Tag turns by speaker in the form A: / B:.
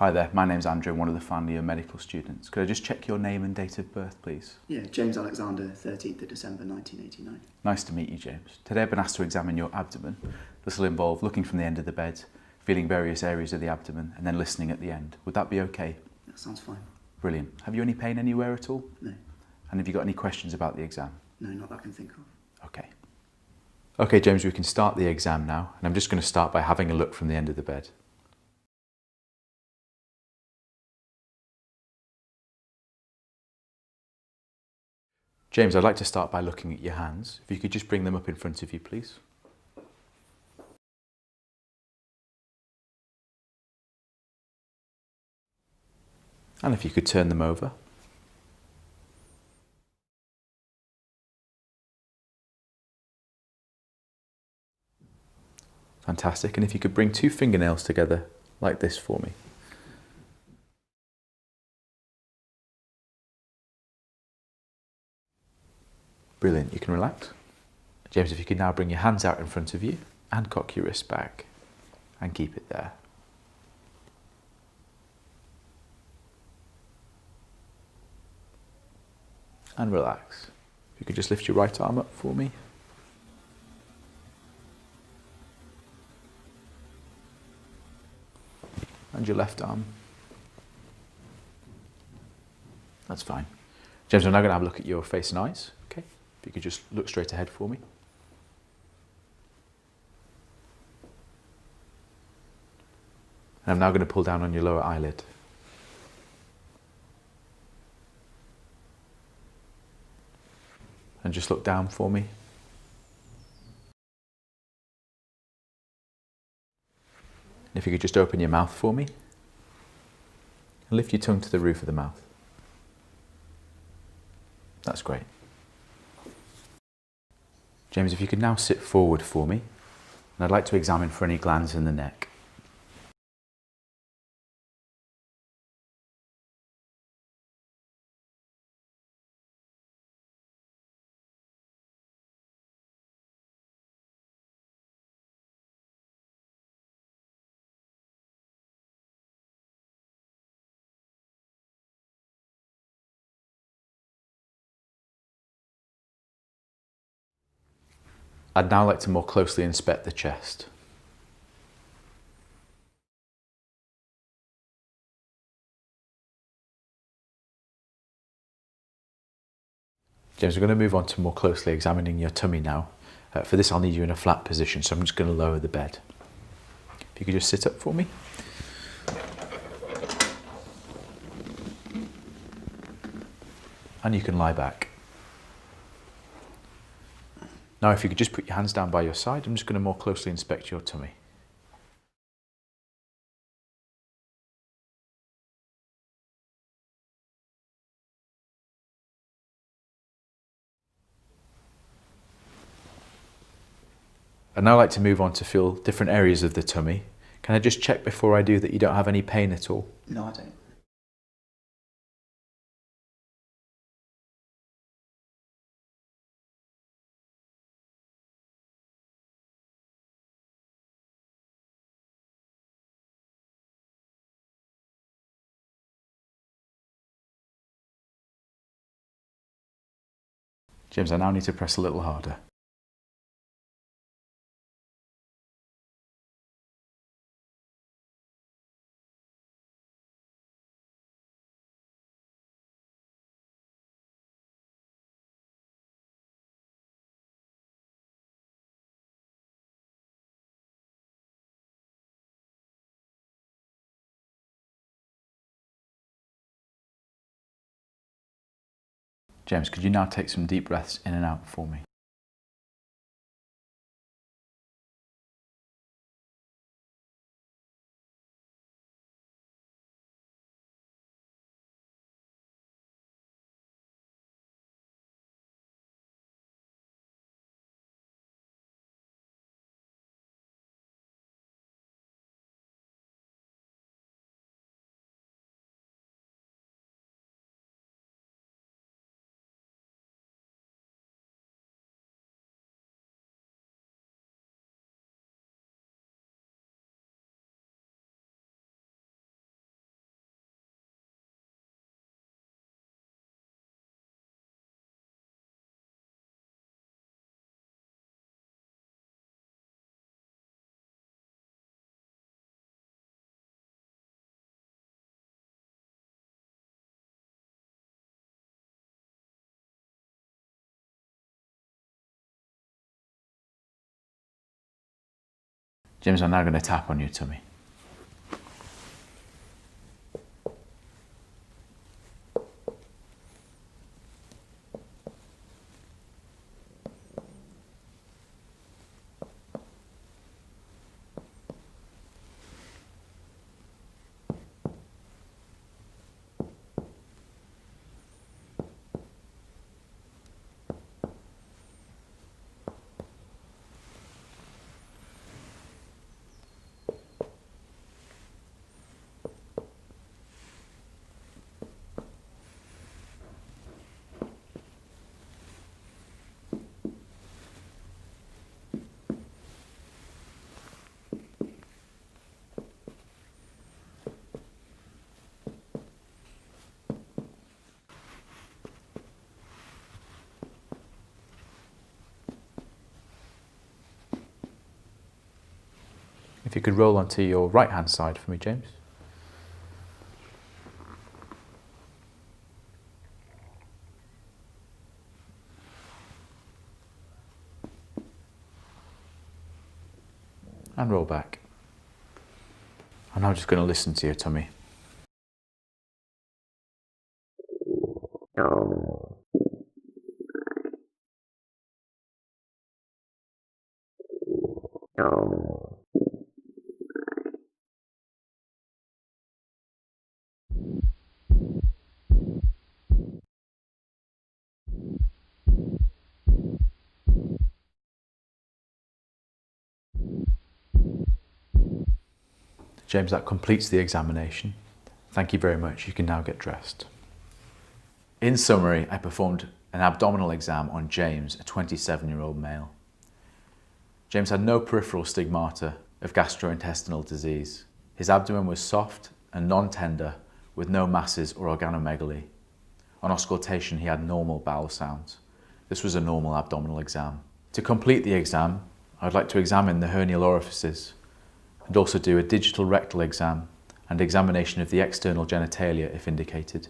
A: Hi there, my name's Andrew, I'm one of the final year medical students. Could I just check your name and date of birth, please?
B: Yeah, James Alexander, 13th of December 1989.
A: Nice to meet you, James. Today I've been asked to examine your abdomen. This will involve looking from the end of the bed, feeling various areas of the abdomen, and then listening at the end. Would that be okay?
B: That sounds fine.
A: Brilliant. Have you any pain anywhere at all?
B: No.
A: And have you got any questions about the exam?
B: No, not that I can think of.
A: Okay. Okay, James, we can start the exam now, and I'm just going to start by having a look from the end of the bed. James, I'd like to start by looking at your hands. If you could just bring them up in front of you, please. And if you could turn them over. Fantastic. And if you could bring two fingernails together like this for me. Brilliant. You can relax. James, if you could now bring your hands out in front of you and cock your wrist back and keep it there. And relax. If you could just lift your right arm up for me. And your left arm. That's fine. James, I'm now going to have a look at your face and eyes. Okay. If you could just look straight ahead for me. And I'm now going to pull down on your lower eyelid. And just look down for me. And if you could just open your mouth for me. And lift your tongue to the roof of the mouth. That's great. James, if you could now sit forward for me, and I'd like to examine for any glands in the neck. I'd now like to more closely inspect the chest. James, we're going to move on to more closely examining your tummy now. For this, I'll need you in a flat position, so I'm just going to lower the bed. If you could just sit up for me. And you can lie back. Now, if you could just put your hands down by your side, I'm just going to more closely inspect your tummy. I'd now like to move on to feel different areas of the tummy. Can I just check before I do that you don't have any pain at all?
B: No, I don't.
A: James, I now need to press a little harder. James, could you now take some deep breaths in and out for me? James, I'm now going to tap on your tummy. If you could roll onto your right hand side for me, James. And roll back. I'm now just going to listen to your tummy. James, that completes the examination. Thank you very much. You can now get dressed. In summary, I performed an abdominal exam on James, a 27-year-old male. James had no peripheral stigmata of gastrointestinal disease. His abdomen was soft and non-tender with no masses or organomegaly. On auscultation, he had normal bowel sounds. This was a normal abdominal exam. To complete the exam, I would like to examine the hernial orifices and also do a digital rectal exam and examination of the external genitalia if indicated.